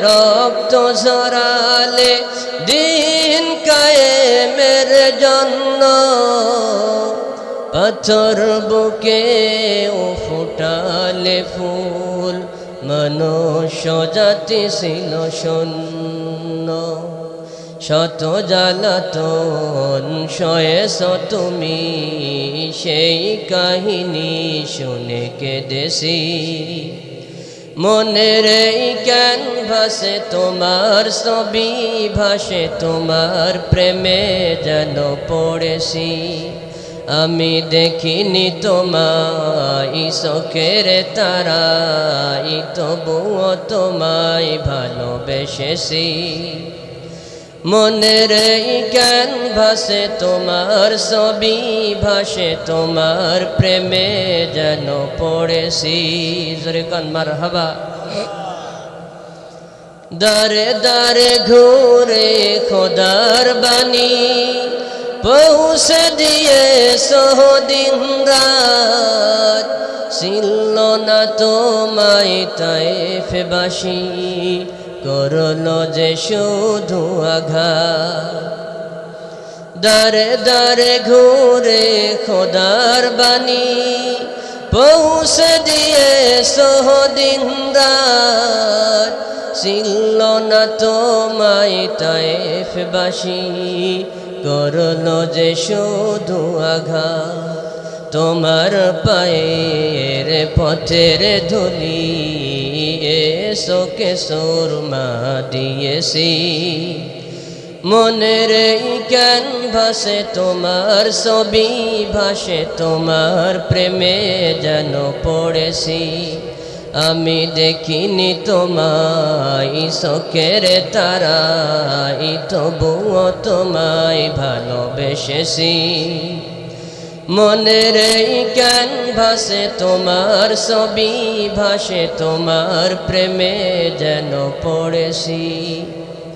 রক্ত ঝরালে দিন কায়েমের জন্য, পাথর বুকে ও ফুটালে ফুল, মনুষ্য জাতি ছিল শূন্য। শত জ্বালাতন সয়েছ তুমি, সেই কাহিনী শুনে কেঁদেছি। মনের এই ক্যানভাসে তোমার ছবি ভাসে, তোমার প্রেমে যেন পড়েছি। আমি দেখিনি তোমায় চোখের তারাই, তবুও তোমায় ভালোবেসেছি। মনের এই ক্যানভাসে তোমার ছবি ভাসে, তোমার প্রেমে যেন পড়েছি। জোরে কান মারহাবা। দারে দারে ঘুরে খোদার বাণী পৌঁছে দিয়ে দিন রাত, ছিল না তোমায় তায়েফবাসী, করলো যে শুধু আঘাত। দারে দারে ঘুরে খোদার বাণী পৌঁছে দিয়ে দিন রাত, ছিল না তোমায় তায়েফবাসী, করলো যে শুধু আঘাত। তোমার পায়ের পথের ধুলি এসোকে সুরমা দিয়েছি। মনের এই ক্যানভাসে তোমার ছবি ভাসে, তোমার প্রেমে যেন পড়েছি। আমি দেখিনি তোমায় চোখের তারাই, তবুও তোমায় ভালোবেসেছি। মনের এই ক্যানভাসে তোমার ছবি ভাসে, তোমার প্রেমে যেন পড়েছি।